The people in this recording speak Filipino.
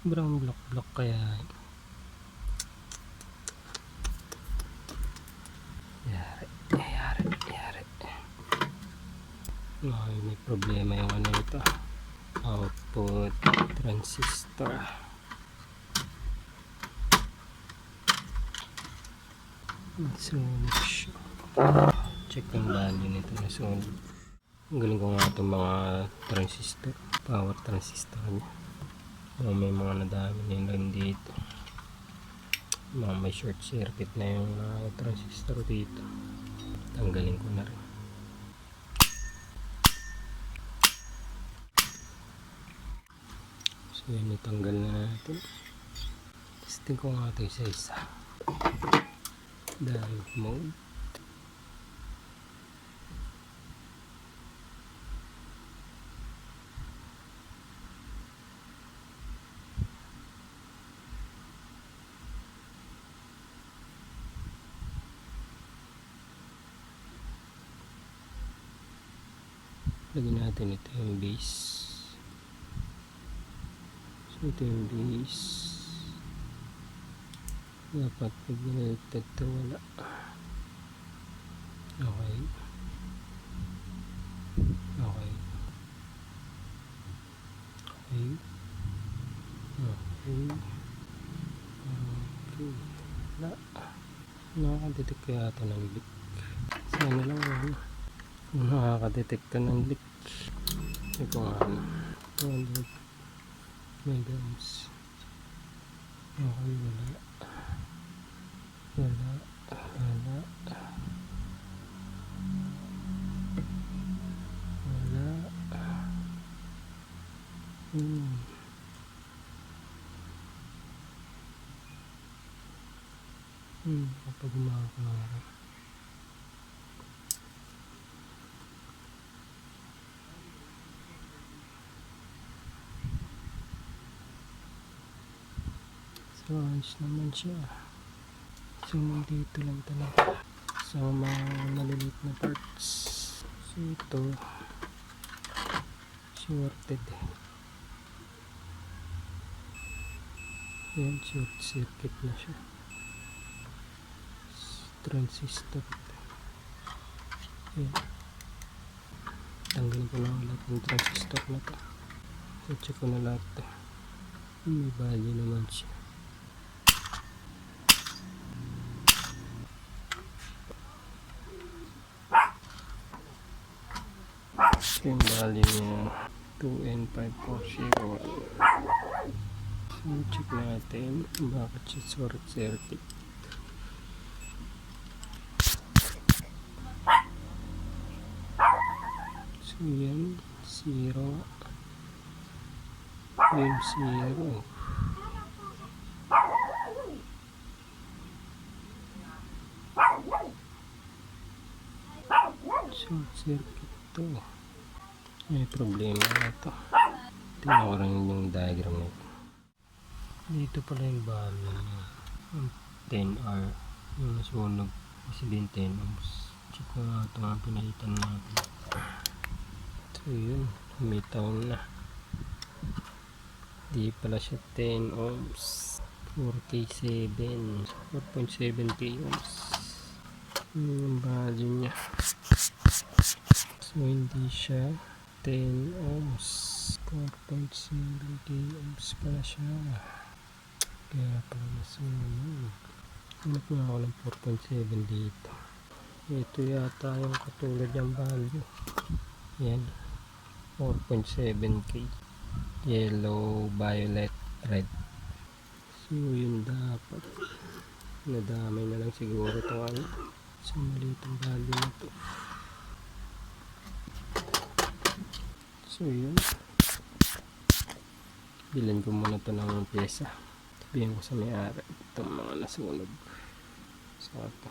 Brown block kaya. Yari. May problema yung ano ito. Output transistor. Nasunog siya. Check yung value nito. Nasunog. Galing ko nga itong mga transistor. Power transistor niya. May mga nadami na yun dito. May short circuit na yung transistor dito. Tanggalin ko na rin. So yan, itanggal na natin. Testing ko nga ito isa-isa. Diode mode. Lagyan natin ito yung base. So ito yung base. Dapat pag ginaliktad ito wala. Okay. Wala. Nakakadetect kaya ito ng leak. Sana lang ano. Nakakadetect ng leak. Ito nga 200 megahms. Okay, wala. Kapag umakakara. So, ayos naman siya. So, dito lang talaga. So, mga maliliit na parts. So, ito shorted. Yan, short circuit na siya. Transistor. Yan. Tanggalin ko lang lahat ng transistor na to. So, check ko na lahat to. May value naman siya. Yung value niya 2N5401. So, check natin bakit siya short circuit. So yan, 0. Yung 0. Short circuit to. May problema na ito. Tingnan ko rin yung diagram nito. Dito pala yung value niya. Yung 10R. Yung nasunog. Kasi din 10 ohms. Check ko nga ito ang pinalitan natin. So yun. Umitaw na. Di pala siya 10 ohms. 4K7. 4.7K ohms. Yung value niya. So hindi siya 10 ohms. 4.7K ohms pala siya. Kaya pala nasunog. Hanap nga ako ng 4.7 dito. Ito yata yung katulad ng value. Yan. 4.7K. Yellow, violet, red. So yun dapat. Nadamay na lang siguro ito ano. So maliit ang value na ito. So yun. Bilhin ko muna ito ng pyesa. Sabihin ko sa may-ari itong mga nasunog. So ito.